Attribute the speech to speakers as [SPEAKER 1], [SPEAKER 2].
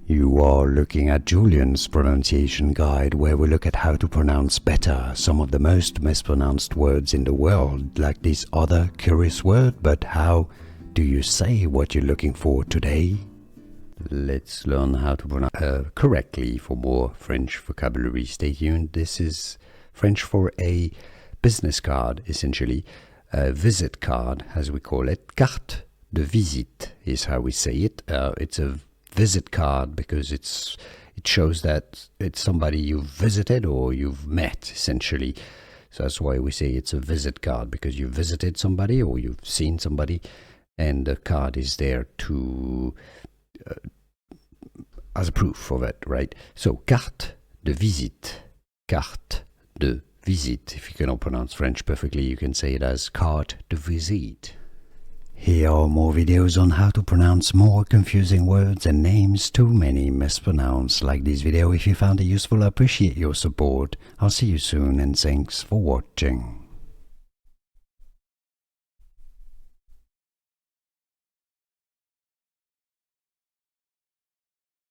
[SPEAKER 1] You are looking at Julian's pronunciation guide, where we look at how to pronounce better some of the most mispronounced words in the world, like this other curious word. But how do you say what you're looking for today? Let's learn how to pronounce correctly. For more French vocabulary, stay tuned. This is French for a business card, essentially. A visit card, as we call it. Carte de Visite is how we say it. It's a visit card because it shows that it's somebody you've visited or you've met, essentially. So that's why we say it's a visit card, because you visited somebody or you've seen somebody, and the card is there to as a proof of it, right? So carte de visite, carte de visite. If you cannot pronounce French perfectly, you can say it as carte de visite. Here are more videos on how to pronounce more confusing words and names too many mispronounced. Like this video if you found it useful. I appreciate your support. I'll see you soon, and thanks for watching.